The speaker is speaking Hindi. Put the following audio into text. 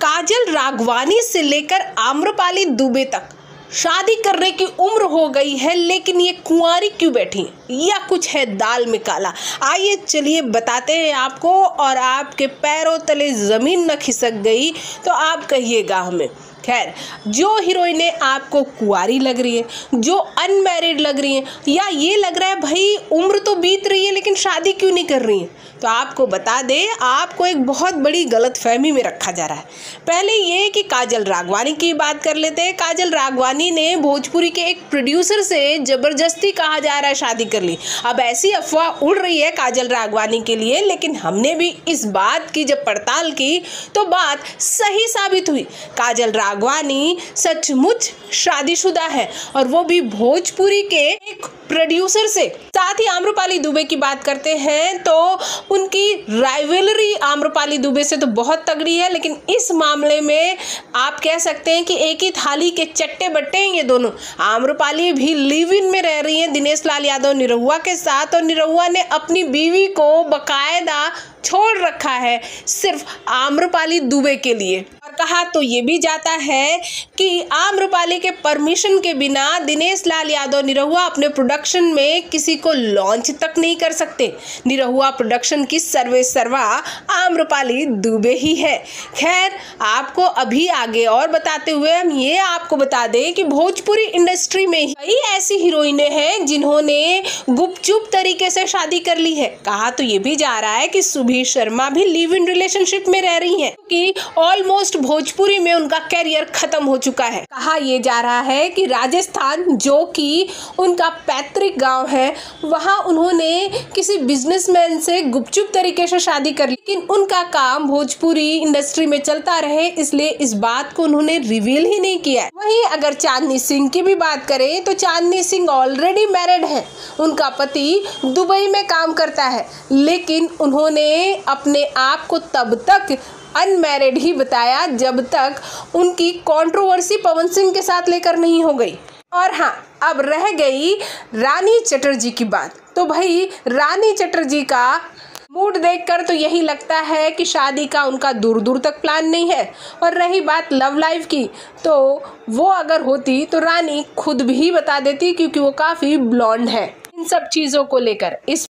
काजल राघवानी से लेकर आम्रपाली दुबे तक शादी करने की उम्र हो गई है, लेकिन ये कुंवारी क्यों बैठी या कुछ है दाल में काला। आइए चलिए बताते हैं आपको, और आपके पैरों तले ज़मीन न खिसक गई तो आप कहिएगा हमें। खैर, जो हीरोइनें आपको कुंवारी लग रही है, जो अनमैरिड लग रही हैं, या ये लग रहा है भाई उम्र तो बीत रही है लेकिन शादी क्यों नहीं कर रही हैं, तो आपको बता दें, आपको एक बहुत बड़ी गलतफहमी में रखा जा रहा है। पहले ये कि काजल राघवानी की बात कर लेते हैं। काजल राघवानी ने भोजपुरी के एक प्रोड्यूसर से ज़बरदस्ती कहा जा रहा है शादी कर ली। अब ऐसी अफवाह उड़ रही है काजल राघवानी के लिए, लेकिन हमने भी इस बात की जब पड़ताल की तो बात सही साबित हुई। काजल राघवानी सचमुच शादीशुदा है, और वो भी भोजपुरी के एक प्रोड्यूसर से। साथ ही आम्रपाली दुबे की बात करते हैं तो उनकी राइवलरी आम्रपाली दुबे से तो बहुत तगड़ी है, लेकिन इस मामले में आप कह सकते हैं कि एक ही थाली के चट्टे बट्टे हैं ये दोनों। आम्रपाली भी लिव इन में रह रही हैं दिनेश लाल यादव निरहुआ के साथ, और निरहुआ ने अपनी बीवी को बकायदा छोड़ रखा है सिर्फ आम्रपाली दुबे के लिए। और कहा तो ये भी जाता है कि आम्रपाली के परमिशन के बिना दिनेश लाल यादव निरहुआ अपने प्रोडक्शन में किसी को लॉन्च तक नहीं कर सकते। निरहुआ प्रोडक्शन की सर्वे सर्वा आम्रपाली दुबे ही है। खैर, आपको अभी आगे और बताते हुए हम ये आपको बता दें कि भोजपुरी इंडस्ट्री में कई ऐसी हीरोइनें हैं जिन्होंने गुपचुप तरीके से शादी कर ली है। कहा तो ये भी जा रहा है कि सुभी शर्मा भी लिव इन रिलेशनशिप में रह रही हैं, कि ऑलमोस्ट भोजपुरी में उनका कैरियर खत्म हो चुका है। कहा यह जा रहा है कि राजस्थान, जो कि उनका पैतृक गांव है, वहां उन्होंने किसी बिजनेसमैन से गुपचुप तरीके से शादी कर ली, लेकिन उनका काम भोजपुरी इंडस्ट्री में चलता रहे, इसलिए इस बात को उन्होंने रिवील ही नहीं किया है। वहीं अगर चांदनी सिंह की भी बात करें तो चांदनी सिंह ऑलरेडी मैरिड है। उनका पति दुबई में काम करता है, लेकिन उन्होंने अपने आप को तब तक अनमैरिड ही बताया जब तक उनकी कंट्रोवर्सी पवन सिंह के साथ लेकर नहीं हो गई। और हाँ, अब रह गई रानी चटर्जी की बात, तो भाई रानी चटर्जी का मूड देखकर तो यही लगता है कि शादी का उनका दूर दूर तक प्लान नहीं है। और रही बात लव लाइफ की, तो वो अगर होती तो रानी खुद भी बता देती, क्योंकि वो काफ़ी ब्लॉन्ड है इन सब चीज़ों को लेकर। इस